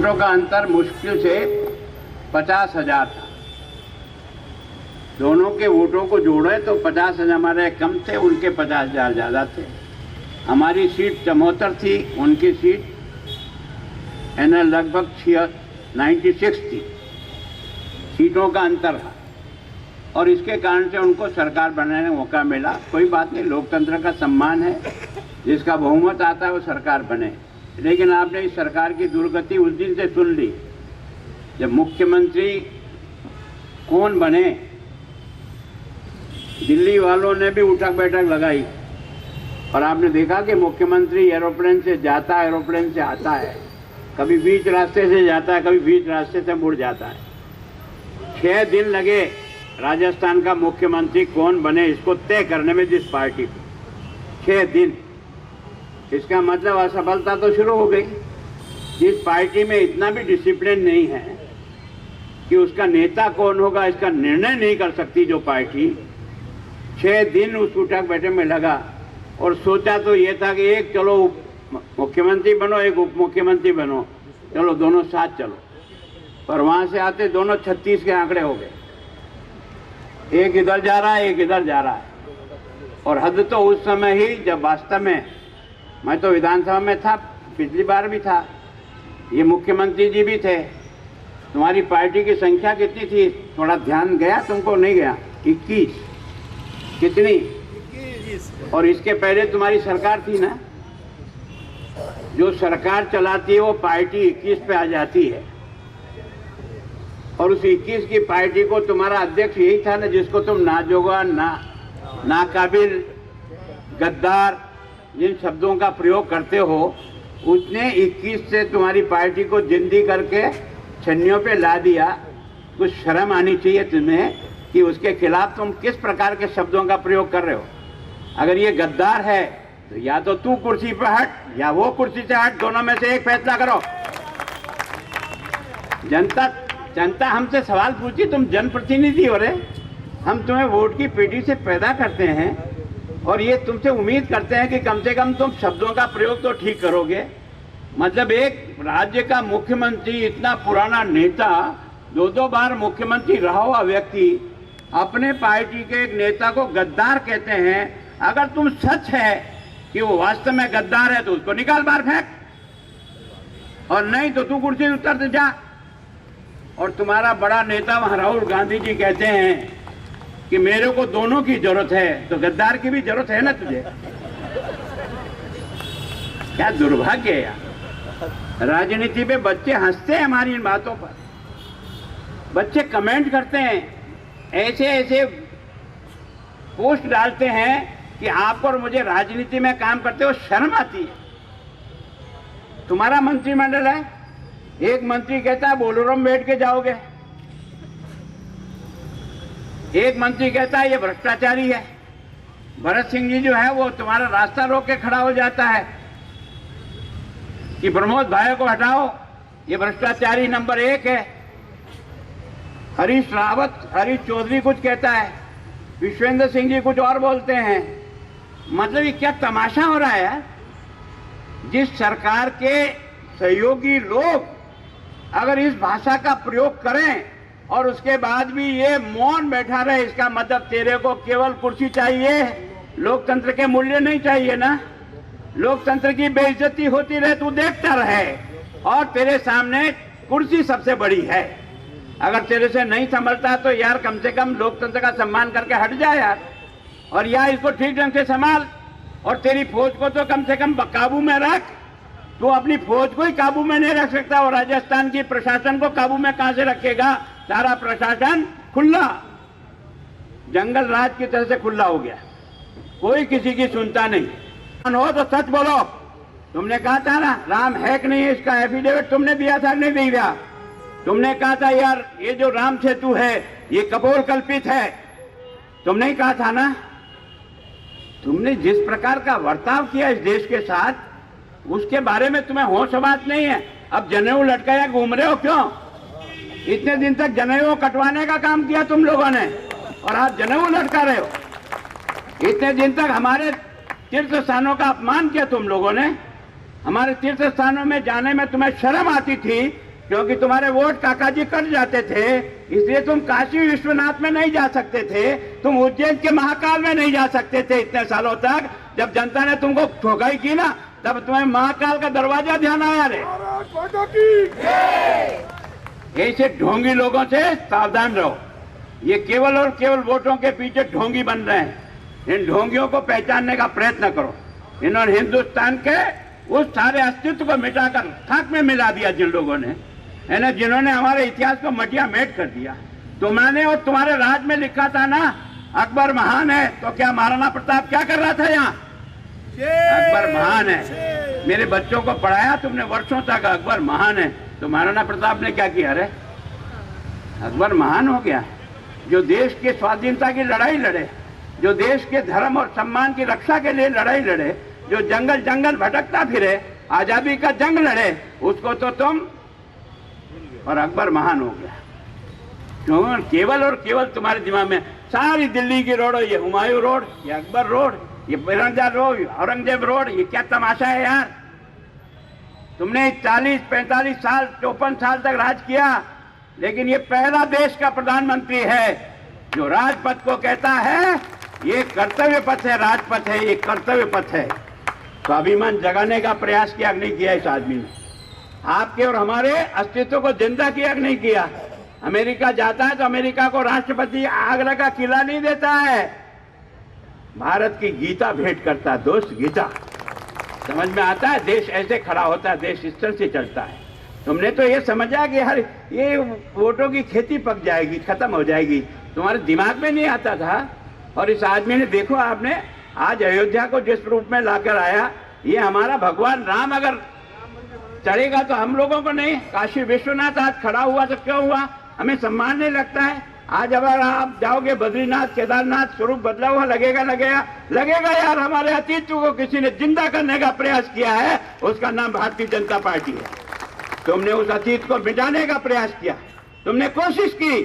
वोटों का अंतर मुश्किल से 50,000 था। दोनों के वोटों को जोड़े तो 50,000 हमारे कम थे, उनके 50,000 ज़्यादा थे। हमारी सीट 74 थी, उनकी सीट लगभग 96 थी। सीटों का अंतर था और इसके कारण से उनको सरकार बनाने का मौका मिला। कोई बात नहीं, लोकतंत्र का सम्मान है, जिसका बहुमत आता है वो सरकार बने। लेकिन आपने इस सरकार की दुर्गति उस दिन से सुन ली जब मुख्यमंत्री कौन बने। दिल्ली वालों ने भी उठक बैठक लगाई और आपने देखा कि मुख्यमंत्री एरोप्लेन से जाता है, एरोप्लेन से आता है, कभी बीच रास्ते से जाता है, कभी बीच रास्ते से मुड़ जाता है। 6 दिन लगे राजस्थान का मुख्यमंत्री कौन बने इसको तय करने में, जिस पार्टी को 6 दिन। इसका मतलब असफलता तो शुरू हो गई। जिस पार्टी में इतना भी डिसिप्लिन नहीं है कि उसका नेता कौन होगा इसका निर्णय नहीं कर सकती जो पार्टी, 6 दिन उस उठक बैठक में लगा और सोचा तो ये था कि एक चलो मुख्यमंत्री बनो, एक उप मुख्यमंत्री बनो, चलो दोनों साथ चलो। पर वहां से आते दोनों 36 के आंकड़े हो गए। एक इधर जा रहा है, एक इधर जा रहा है। और हद तो उस समय ही जब वास्तव में मैं तो विधानसभा में था, पिछली बार भी था, ये मुख्यमंत्री जी भी थे। तुम्हारी पार्टी की संख्या कितनी थी, थोड़ा ध्यान गया तुमको? नहीं गया। 21। कितनी? 21। और इसके पहले तुम्हारी सरकार थी ना। जो सरकार चलाती है वो पार्टी 21 पे आ जाती है और उस 21 की पार्टी को तुम्हारा अध्यक्ष यही था ना, जिसको तुम नाजोगा, नाकाबिल, गद्दार जिन शब्दों का प्रयोग करते हो, उसने 21 से तुम्हारी पार्टी को जिंदी करके छन्नियों पे ला दिया। कुछ शर्म आनी चाहिए तुम्हें कि उसके खिलाफ तुम किस प्रकार के शब्दों का प्रयोग कर रहे हो। अगर ये गद्दार है तो या तो तू कुर्सी पर हट या वो कुर्सी से हट, दोनों में से एक फैसला करो। जनता हमसे सवाल पूछी, तुम जनप्रतिनिधि हो रहे, हम तुम्हें वोट की पेटी से पैदा करते हैं और ये तुमसे उम्मीद करते हैं कि कम से कम तुम शब्दों का प्रयोग तो ठीक करोगे। मतलब एक राज्य का मुख्यमंत्री, इतना पुराना नेता, 2 बार मुख्यमंत्री रहा हुआ व्यक्ति, अपने पार्टी के एक नेता को गद्दार कहते हैं। अगर तुम सच है कि वो वास्तव में गद्दार है तो उसको निकाल बाहर फेंक, और नहीं तो तू कुर्सी उतर जा। और तुम्हारा बड़ा नेता वहां राहुल गांधी जी कहते हैं कि मेरे को दोनों की जरूरत है, तो गद्दार की भी जरूरत है ना तुझे। क्या दुर्भाग्य है यार। राजनीति पे बच्चे हंसते हैं हमारी इन बातों पर। बच्चे कमेंट करते हैं, ऐसे ऐसे पोस्ट डालते हैं कि आप और मुझे राजनीति में काम करते हो शर्म आती है। तुम्हारा मंत्रिमंडल है, एक मंत्री कहता है बोलेरो में बैठ के जाओगे, एक मंत्री कहता है ये भ्रष्टाचारी है। भरत सिंह जी जो है वो तुम्हारा रास्ता रोक के खड़ा हो जाता है कि प्रमोद भाई को हटाओ, ये भ्रष्टाचारी नंबर 1 है। हरीश चौधरी कुछ कहता है, विश्वेंद्र सिंह जी कुछ और बोलते हैं। मतलब ये क्या तमाशा हो रहा है यार। जिस सरकार के सहयोगी लोग अगर इस भाषा का प्रयोग करें और उसके बाद भी ये मौन बैठा रहे, इसका मतलब तेरे को केवल कुर्सी चाहिए, लोकतंत्र के मूल्य नहीं चाहिए ना। लोकतंत्र की बेइज्जती होती रहे तू देखता रहे और तेरे सामने कुर्सी सबसे बड़ी है। अगर तेरे से नहीं संभलता तो यार कम से कम लोकतंत्र का सम्मान करके हट जा यार, और यार इसको ठीक ढंग से संभाल। और तेरी फौज को तो कम से कम काबू में रख। तू अपनी फौज को ही काबू में नहीं रख सकता और राजस्थान की प्रशासन को काबू में कहां से रखेगा। सारा प्रशासन खुला, जंगल राज की तरह से खुला हो गया, कोई किसी की सुनता नहीं। हो तो सच बोलो। तुमने कहा था ना राम है कि नहीं, इसका एफिडेविट तुमने दिया था नहीं दिया? तुमने कहा था यार ये जो राम सेतु है ये कपोल कल्पित है, तुमने ही कहा था ना। तुमने जिस प्रकार का बर्ताव किया इस देश के साथ उसके बारे में तुम्हें होश बात नहीं है। अब जनेऊ लटकाया घूम रहे हो क्यों? इतने दिन तक जनेऊ कटवाने का काम किया तुम लोगों ने और आज जनेऊ लटका रहे हो। इतने दिन तक हमारे तीर्थ स्थानों का अपमान किया तुम लोगों ने। हमारे तीर्थ स्थानों में जाने में तुम्हें शर्म आती थी क्योंकि तुम्हारे वोट काका जी कट जाते थे, इसलिए तुम काशी विश्वनाथ में नहीं जा सकते थे, तुम उज्जैन के महाकाल में नहीं जा सकते थे इतने सालों तक। जब जनता ने तुमको ठोकाई की ना, तब तुम्हें महाकाल का दरवाजा ध्यान आया रे। ऐसे ढोंगी लोगों से सावधान रहो। ये केवल और केवल वोटों के पीछे ढोंगी बन रहे हैं। इन ढोंगियों को पहचानने का प्रयत्न करो। इन्होंने हिंदुस्तान के उस सारे अस्तित्व को मिटाकर खाक में मिला दिया जिन लोगों ने, है ना, जिन्होंने हमारे इतिहास को मटिया मेट कर दिया। तुमने और तुम्हारे राज में लिखा था ना अकबर महान है, तो क्या महाराणा प्रताप क्या कर रहा था यहाँ? अकबर महान है। मेरे बच्चों को पढ़ाया तुमने वर्षों तक, अकबर महान है। तो महाराणा प्रताप ने क्या किया रे? अकबर महान हो गया जो देश के स्वाधीनता की लड़ाई लड़े, जो देश के धर्म और सम्मान की रक्षा के लिए लड़ाई लड़े, जो जंगल जंगल भटकता फिरे, आजादी का जंग लड़े, उसको तो तुम और अकबर महान हो गया। क्यों? केवल और केवल तुम्हारे दिमाग में सारी दिल्ली की रोड, ये हुमायूं रोड, ये अकबर रोड, ये बिरंजा रोड, औरंगजेब रोड, ये क्या तमाशा है यार? तुमने 40, 45 साल, 54 साल तक राज किया, लेकिन ये पहला देश का प्रधानमंत्री है जो राजपथ को कहता है ये कर्तव्य पथ है, राजपथ है, ये कर्तव्य पथ है। स्वाभिमान जगाने का प्रयास किया नहीं किया इस आदमी ने? आपके और हमारे अस्तित्व को जिंदा किया नहीं किया? अमेरिका जाता है तो अमेरिका को राष्ट्रपति आगरा का किला नहीं देता है, भारत की गीता भेंट करता है। दोस्त, गीता समझ में आता है? देश ऐसे खड़ा होता है, देश इस तरह से चलता है। तुमने तो ये समझा कि हर ये वोटों की खेती पक जाएगी, खत्म हो जाएगी, तुम्हारे दिमाग में नहीं आता था। और इस आदमी ने, देखो आपने आज अयोध्या को जिस रूप में लाकर आया, ये हमारा भगवान राम अगर चढ़ेगा तो हम लोगों को नहीं, काशी विश्वनाथ आज खड़ा हुआ तो क्यों हुआ? हमें सम्मान नहीं लगता है? आज अगर आप जाओगे बद्रीनाथ, केदारनाथ, स्वरूप बदला हुआ लगेगा यार। हमारे अस्तित्व को किसी ने जिंदा करने का प्रयास किया है, उसका नाम भारतीय जनता पार्टी है। तुमने उस अतीत को मिटाने का प्रयास किया, तुमने कोशिश की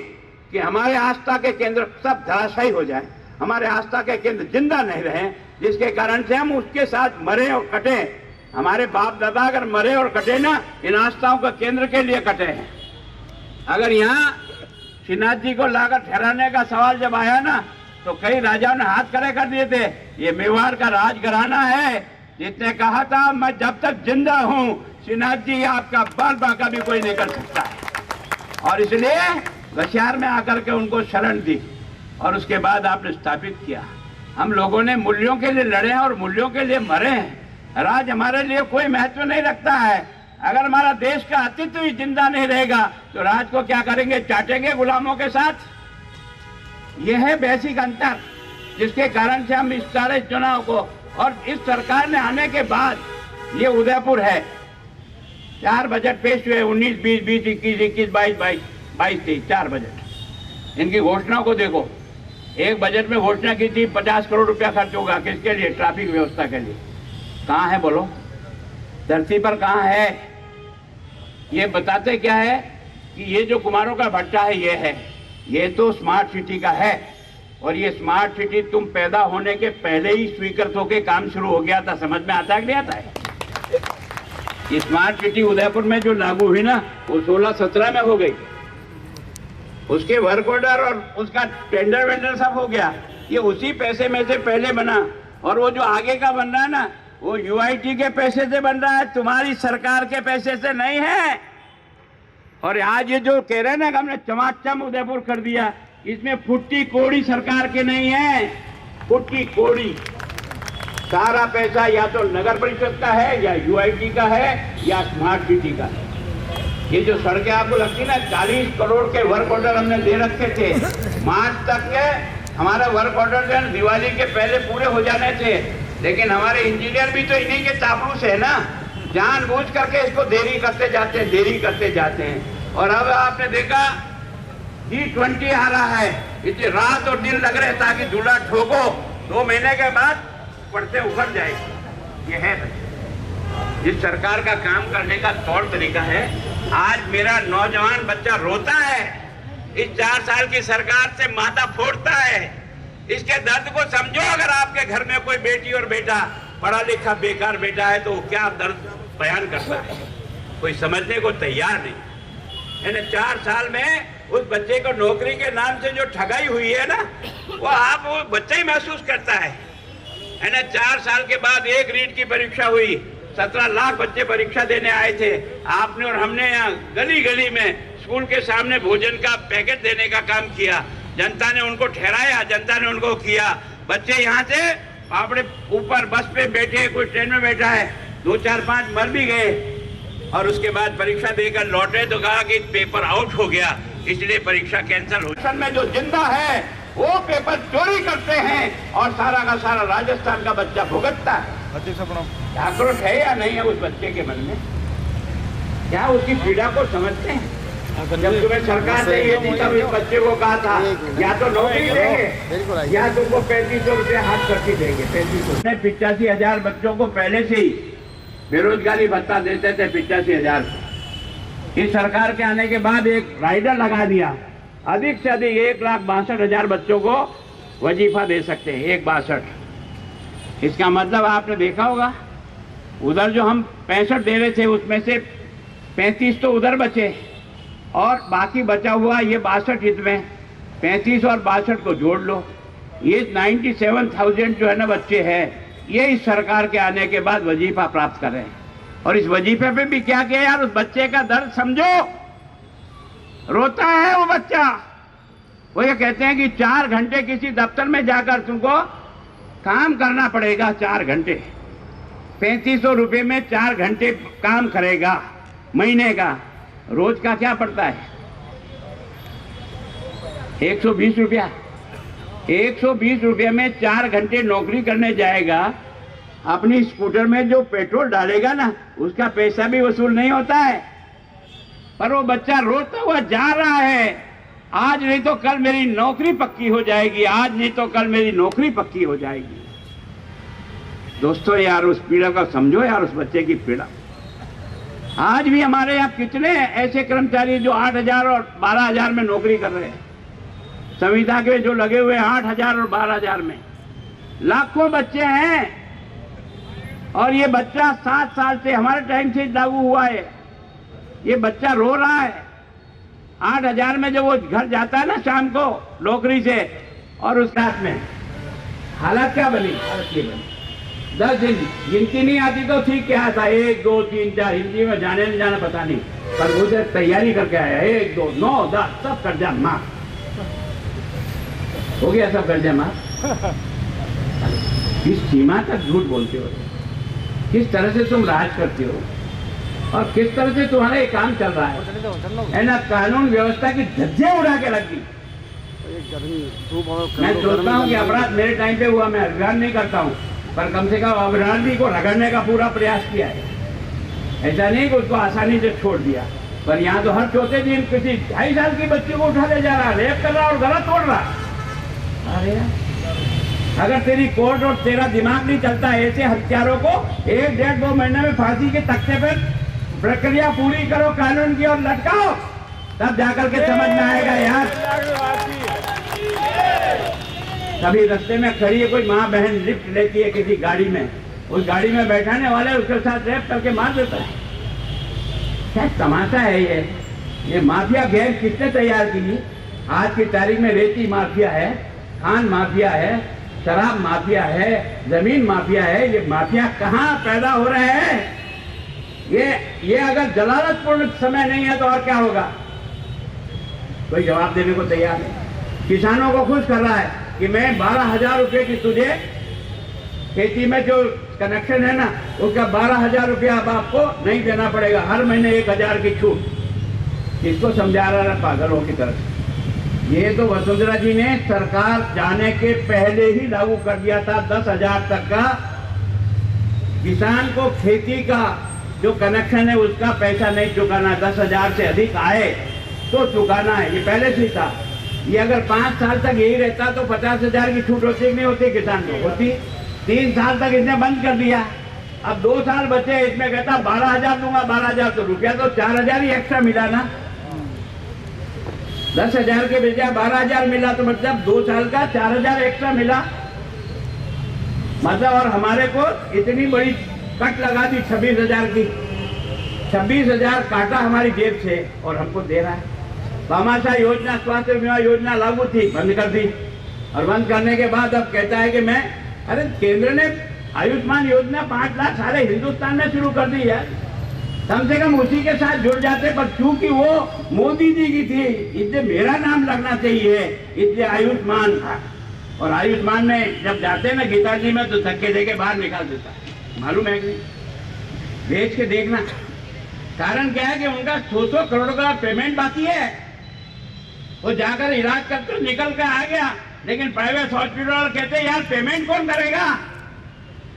कि हमारे आस्था के केंद्र सब धराशायी हो जाए, हमारे आस्था के केंद्र जिंदा नहीं रहे, जिसके कारण से हम उसके साथ मरे और कटे। हमारे बाप दादा अगर मरे और कटे ना, इन आस्थाओं के केंद्र के लिए कटे हैं। अगर यहाँ श्रीनाथ जी को लाकर ठहराने का सवाल जब आया ना, तो कई राजाओं ने हाथ खड़े कर दिए थे। ये मेवाड़ का राजघराना है, जिसने कहा था मैं जब तक जिंदा हूँ श्रीनाथ जी आपका बाल बांका भी कोई नहीं कर सकता है। और इसलिए गशियार में आकर के उनको शरण दी और उसके बाद आपने स्थापित किया। हम लोगों ने मूल्यों के लिए लड़े हैं और मूल्यों के लिए मरे हैं। राज हमारे लिए कोई महत्व नहीं रखता है। अगर हमारा देश का अस्तित्व ही जिंदा नहीं रहेगा तो राज को क्या करेंगे? चाटेंगे गुलामों के साथ। यह है बेसिक अंतर, जिसके कारण से हम इस सारे चुनाव को, और इस सरकार ने आने के बाद ये उदयपुर है, 4 बजट पेश हुए, 19, 20, 20, 21, 21, 22, 23, 4 बजट। इनकी घोषणाओं को देखो। एक बजट में घोषणा की थी 50 करोड़ रुपया खर्च होगा, किसके लिए? ट्रैफिक व्यवस्था के लिए। कहाँ है बोलो? धरती पर कहाँ है? ये बताते क्या है कि ये जो कुमारों का भट्टा है, ये है, ये तो स्मार्ट सिटी का है। और ये स्मार्ट सिटी तुम पैदा होने के पहले ही स्वीकृत होके काम शुरू हो गया था। समझ में आता है कि नहीं आता है? ये स्मार्ट सिटी उदयपुर में जो लागू हुई ना, वो 16-17 में हो गई। उसके वर्क ऑर्डर और उसका टेंडर वेंडर सब हो गया। ये उसी पैसे में से पहले बना, और वो जो आगे का बन रहा है ना, वो यूआईटी के पैसे से बन रहा है, तुम्हारी सरकार के पैसे से नहीं है। और आज ये जो कह रहे हैं ना कि हमने चमाचम उदयपुर कर दिया, इसमें फुट्टी कोड़ी सरकार के नहीं है। फुट्टी कोड़ी सारा पैसा या तो नगर परिषद का है, या यूआईटी का है, या स्मार्ट सिटी का है। ये जो सड़कें आपको लगती ना, 40 करोड़ के वर्क ऑर्डर हमने दे रखे थे। मार्च तक के हमारा वर्क ऑर्डर जो है दिवाली के पहले पूरे हो जाने थे, लेकिन हमारे इंजीनियर भी तो इन्हीं के चापलूस है ना, जानबूझ करके इसको देरी करते जाते हैं। और अब आपने देखा G20 आ रहा है, इतनी रात और दिन लग रहे ताकि दूल्हा ठोको, 2 महीने के बाद पड़ते उखड़ जाएगी। ये है जिस सरकार का काम करने का तौर तरीका है। आज मेरा नौजवान बच्चा रोता है, इस 4 साल की सरकार से माथा फोड़ता है। इसके दर्द को समझो। अगर आपके घर में कोई बेटी और बेटा पढ़ा लिखा बेकार बेटा है तो क्या दर्द बयान करता है, कोई समझने को तैयार नहीं। यानी 4 साल में उस बच्चे को नौकरी के नाम से जो ठगाई हुई है ना, वो बच्चा ही महसूस करता है। 4 साल के बाद एक रीट की परीक्षा हुई, 17 लाख बच्चे परीक्षा देने आए थे। आपने और हमने यहाँ गली गली में स्कूल के सामने भोजन का पैकेट देने का काम किया। जनता ने उनको ठहराया, जनता ने उनको किया। बच्चे यहाँ से अपने ऊपर बस पे बैठे, कोई ट्रेन में बैठा है, 2, 4, 5 मर भी गए और उसके बाद परीक्षा देकर लौटे तो कहा कि पेपर आउट हो गया, इसलिए परीक्षा कैंसिल हो। में जो जिंदा है वो पेपर चोरी करते हैं और सारा का सारा राजस्थान का बच्चा भुगतता है। आक्रोश है या नहीं है उस बच्चे के मन में? क्या उसकी पीड़ा को समझते हैं? जब तुम्हें सरकार ने ये दी तब इस बच्चे को कहा था या तो नौकरी देंगे या तुमको 3500 रुपये हाथ खर्ची देंगे। 85,000 बच्चों को पहले से ही बेरोजगारी भत्ता देते थे, 85,000। इस सरकार के आने के बाद एक राइडर लगा दिया, अधिक से अधिक 1,62,000 बच्चों को वजीफा दे सकते हैं, 1,62। इसका मतलब आपने देखा होगा, उधर जो हम 65 दे रहे थे उसमें से 35 तो उधर बचे और बाकी बचा हुआ ये 62 इसमें 35 और 62 को जोड़ लो, ये 97,000 जो है ना बच्चे हैं, ये इस सरकार के आने के बाद वजीफा प्राप्त कर रहे हैं। और इस वजीफे पे भी क्या किया यार, उस बच्चे का दर्द समझो, रोता है वो बच्चा। वो ये कहते हैं कि 4 घंटे किसी दफ्तर में जाकर तुमको काम करना पड़ेगा, 4 घंटे, 3500 रुपये में 4 घंटे काम करेगा महीने का, रोज का क्या पड़ता है? 120 रुपया। 120 रुपये में 4 घंटे नौकरी करने जाएगा, अपनी स्कूटर में जो पेट्रोल डालेगा ना उसका पैसा भी वसूल नहीं होता है, पर वो बच्चा रोता हुआ जा रहा है, आज नहीं तो कल मेरी नौकरी पक्की हो जाएगी, आज नहीं तो कल मेरी नौकरी पक्की हो जाएगी। दोस्तों यार उस पीड़ा का समझो यार, उस बच्चे की पीड़ा। आज भी हमारे यहाँ कितने ऐसे कर्मचारी जो 8,000 और 12,000 में नौकरी कर रहे हैं, संविदा के जो लगे हुए 8,000 और 12,000 में, लाखों बच्चे हैं। और ये बच्चा 7 साल से हमारे टाइम से लागू हुआ है, ये बच्चा रो रहा है। 8,000 में जब वो घर जाता है ना शाम को नौकरी से, और उस रात में हालत क्या बनी? 10 दिन गिनती नहीं आती तो ठीक क्या था, 1, 2, 3, 4 हिंदी में जाने नहीं जाना पता नहीं, पर मुझे तैयारी करके आया 1, 2, 9, 10 सब कर्जा माफ हो गया, सब कर्जा माफ। किस सीमा तक झूठ बोलते हो, किस तरह से तुम राज करते हो और किस तरह से तुम्हारा ये काम चल रहा है ना, कानून व्यवस्था की धज्जे उड़ा के रखी। मैं सोचता हूँ कि अपराध मेरे टाइम पे हुआ, मैं अभिमान नहीं करता हूँ, पर कम से कम अपराधी को रगड़ने का पूरा प्रयास किया है। ऐसा नहीं कि उसको आसानी से छोड़ दिया, पर यहाँ तो हर चौथे दिन किसी 2.5 साल की बच्ची को उठा ले जा रहा, रेप कर रहा और गला तोड़ रहा। अरे अगर तेरी कोर्ट और तेरा दिमाग नहीं चलता, ऐसे हत्यारों को 1, 1.5, 2 महीने में फांसी के तख्ते पर प्रक्रिया पूरी करो कानून की और लटकाओ, तब जाकर के समझ में आएगा यार। कभी रास्ते में खड़ी है कोई माँ बहन, लिफ्ट लेती है किसी गाड़ी में, उस गाड़ी में बैठाने वाले उसके साथ रेप करके मार देता है। क्या तमाशा है ये माफिया गैंग किसने तैयार की? आज की तारीख में रेती माफिया है, खान माफिया है, शराब माफिया है, जमीन माफिया है। ये माफिया कहाँ पैदा हो रहे हैं? ये अगर जलालतपूर्ण समय नहीं है तो और क्या होगा? कोई जवाब देने को तैयार नहीं। किसानों को खुश कर रहा है कि मैं 12,000 रुपये की तुझे खेती में जो कनेक्शन है ना उसका 12,000 रुपया अब आपको नहीं देना पड़ेगा, हर महीने 1,000 की छूट। इसको समझा रहा है पागलों की तरफ। ये तो वसुंधरा जी ने सरकार जाने के पहले ही लागू कर दिया था, 10,000 तक का किसान को खेती का जो कनेक्शन है उसका पैसा नहीं चुकाना, 10,000 से अधिक आए तो चुकाना है, ये पहले से ही था। ये अगर 5 साल तक यही रहता तो 50,000 की छूट होती कि नहीं होती किसान को? होती। 3 साल तक इसने बंद कर दिया, अब 2 साल बचे, इसमें कहता 12,000 दूंगा, 12,000 तो रुपया तो 4,000 ही एक्स्ट्रा मिला ना, 10,000 के बजाय 12,000 मिला, तो मतलब 2 साल का 4,000 एक्स्ट्रा मिला। मतलब और हमारे को इतनी बड़ी कट लगा दी 26,000 की। 26,000 काटा हमारी जेब से और हमको दे रहा है। भामाशाह योजना, स्वास्थ्य बीमा योजना लागू थी, बंद कर दी, और बंद करने के बाद अब कहता है कि मैं, अरे केंद्र ने आयुष्मान योजना 5 लाख सारे हिंदुस्तान में शुरू कर दी है, कम से कम उसी के साथ जुड़ जाते, पर चूंकि वो मोदी जी की थी इसलिए मेरा नाम लगना चाहिए, इसलिए आयुष्मान था। और आयुष्मान में जब जाते हैं ना गीता जी में, तो धक्के दे के बाहर निकाल देता है, मालूम है कि नहीं? भेज के देखना। कारण क्या है कि उनका 100 करोड़ का पेमेंट बाकी है, वो जाकर इलाज करके निकल कर आ गया, लेकिन प्राइवेट हॉस्पिटल वाले कहते हैं यार पेमेंट कौन करेगा?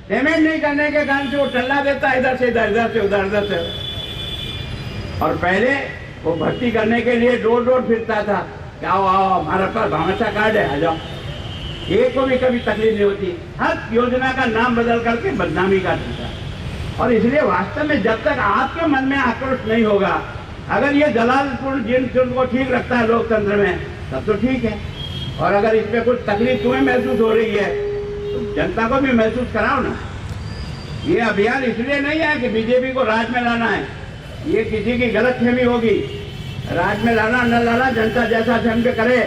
पेमेंट नहीं करने के कारण से वो टल्ला देता है, इधर से इधर, इधर से उधर, इधर से। और पहले वो भर्ती करने के लिए डोर डोर फिरता था कि आओ आओ हमारा पास भामाशाह कार्ड है, आ जाओ। एक को भी कभी तकलीफ नहीं होती, हर योजना का नाम बदल करके बदनामी का देता। और इसलिए वास्तव में जब तक आपके मन में आक्रोश नहीं होगा, अगर ये जलालपुर जिनको ठीक लगता है लोकतंत्र में, तब तो ठीक है। और अगर इसमें कुछ तकलीफ तुम्हें महसूस हो रही है तो जनता को भी महसूस कराओ ना। ये अभियान इसलिए नहीं है कि बीजेपी को राज में लाना है, ये किसी की गलतफहमी होगी। राज में लाना न लाना जनता जैसा सहन पे करे,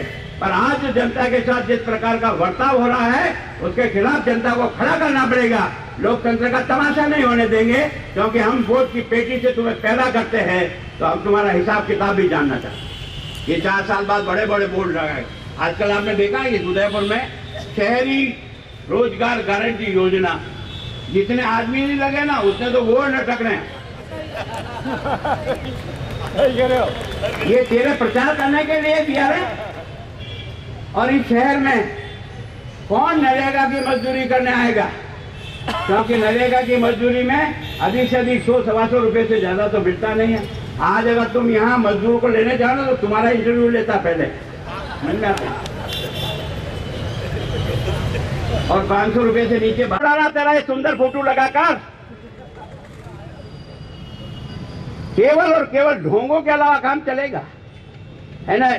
पर आज जनता के साथ जिस प्रकार का बर्ताव हो रहा है उसके खिलाफ जनता को खड़ा करना पड़ेगा। लोकतंत्र का तमाशा नहीं होने देंगे, क्योंकि हम वोट की पेटी से तुम्हें पैदा करते हैं, तो हम तुम्हारा हिसाब किताब भी जानना चाहते। ये 4 साल बाद बड़े बड़े बोर्ड लगाए। आजकल आपने देखा है कि उदयपुर में शहरी रोजगार गारंटी योजना, जितने आदमी नहीं लगे ना उतने तो बोर्ड लटक रहे हैं। ये तेरे प्रचार करने के लिए दिया है। और इस शहर में कौन नरेगा की मजदूरी करने आएगा? क्योंकि नरेगा की मजदूरी में अधिक से अधिक 100-125 रुपए से ज्यादा तो मिलता नहीं है। आज अगर तुम यहाँ मजदूर को लेने जाओ ना तो तुम्हारा इंटरव्यू लेता पहले, समझ में आता। और 500 रुपए से नीचे बढ़ा तेरा ये सुंदर फोटो लगाकर केवल और केवल ढोंगों के अलावा काम चलेगा, है ना?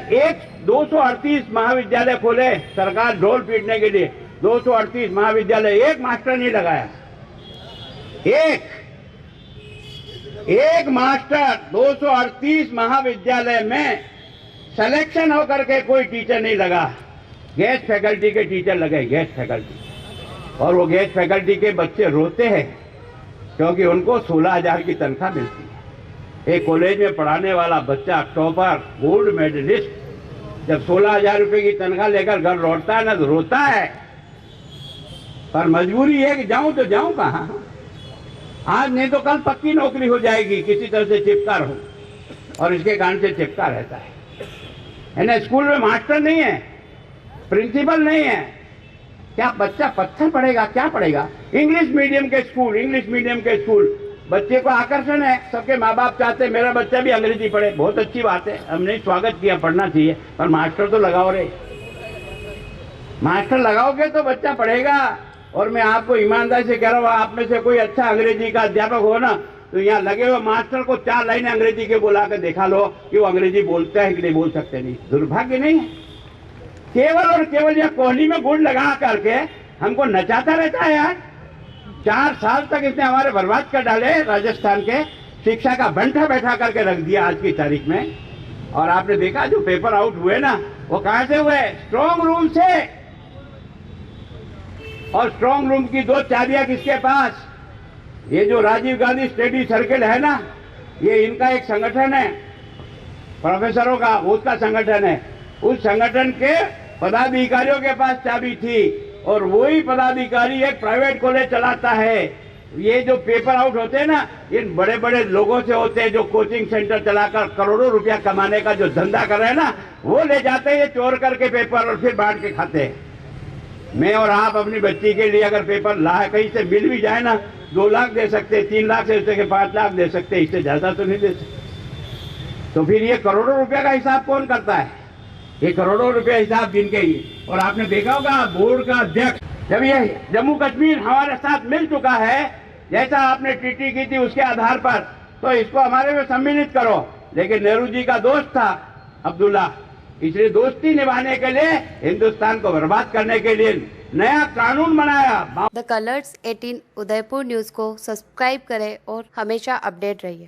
238 महाविद्यालय खोले सरकार ढोल पीटने के लिए। 238 महाविद्यालय, एक मास्टर नहीं लगाया। एक मास्टर 238 महाविद्यालय में सिलेक्शन होकर के कोई टीचर नहीं लगा। गेस्ट फैकल्टी के टीचर लगे, गेस्ट फैकल्टी। और वो गेस्ट फैकल्टी के बच्चे रोते हैं क्योंकि उनको 16,000 की तनख्वाह मिलती है। एक कॉलेज में पढ़ाने वाला बच्चा, टॉपर, गोल्ड मेडलिस्ट, जब 16,000 रुपए की तनख्वाह लेकर घर लौटता है ना तो रोता है, पर मजबूरी है कि जाऊं तो जाऊं कहां? आज नहीं तो कल पक्की नौकरी हो जाएगी, किसी तरह से चिपका रहूं, और इसके कारण से चिपका रहता है ना? स्कूल में मास्टर नहीं है, प्रिंसिपल नहीं है, क्या बच्चा पत्थर पढ़ेगा? क्या पढ़ेगा? इंग्लिश मीडियम के स्कूल बच्चे को आकर्षण है, सबके माँ बाप चाहते हैं मेरा बच्चा भी अंग्रेजी पढ़े, बहुत अच्छी बात है, हमने स्वागत किया, पढ़ना चाहिए, पर मास्टर तो लगाओ रे। मास्टर लगाओगे तो बच्चा पढ़ेगा। और मैं आपको ईमानदारी से कह रहा हूँ, आप में से कोई अच्छा अंग्रेजी का अध्यापक हो ना, तो यहाँ लगे हुए मास्टर को 4 लाइनें अंग्रेजी के बोला कर दिखा लो कि वो अंग्रेजी बोलता है कि नहीं बोल सकते। नहीं, दुर्भाग्य नहीं है। केवल और केवल यह कोहनी में गुड़ लगा करके हमको नचाता रहता है यार। 4 साल तक इसने हमारे बर्बाद कर डाले। राजस्थान के शिक्षा का बंठा बैठा करके रख दिया आज की तारीख में। और आपने देखा जो पेपर आउट हुए ना, वो कहां से हुए? स्ट्रांग रूम से। और स्ट्रांग रूम की 2 चाबियां किसके पास? ये जो राजीव गांधी स्टडी सर्किल है ना, ये इनका एक संगठन है, प्रोफेसरों का, उसका संगठन है। उस संगठन के पदाधिकारियों के पास चाबी थी, और वही पदाधिकारी एक प्राइवेट कॉलेज चलाता है। ये जो पेपर आउट होते हैं ना, इन बड़े बड़े लोगों से होते हैं जो कोचिंग सेंटर चलाकर करोड़ों रुपया कमाने का जो धंधा कर रहे हैं ना, वो ले जाते हैं ये चोर करके पेपर और फिर बांट के खाते हैं। मैं और आप अपनी बच्ची के लिए अगर पेपर कहीं से मिल भी जाए ना, 2 लाख दे सकते, 3 लाख से उसके 5 लाख दे सकते, इससे ज्यादा तो नहीं दे सकते। तो फिर ये करोड़ों रुपया का हिसाब कौन करता है? ये करोड़ों रुपए हिसाब जिनके ही। और आपने देखा होगा बोर्ड का अध्यक्ष, जब ये जम्मू कश्मीर हमारे साथ मिल चुका है, जैसा आपने टीटी की थी उसके आधार पर, तो इसको हमारे में सम्मिलित करो। लेकिन नेहरू जी का दोस्त था अब्दुल्ला, इसलिए दोस्ती निभाने के लिए, हिंदुस्तान को बर्बाद करने के लिए नया कानून बनाया। द कलर्स 18 उदयपुर न्यूज को सब्सक्राइब करें और हमेशा अपडेट रहिए।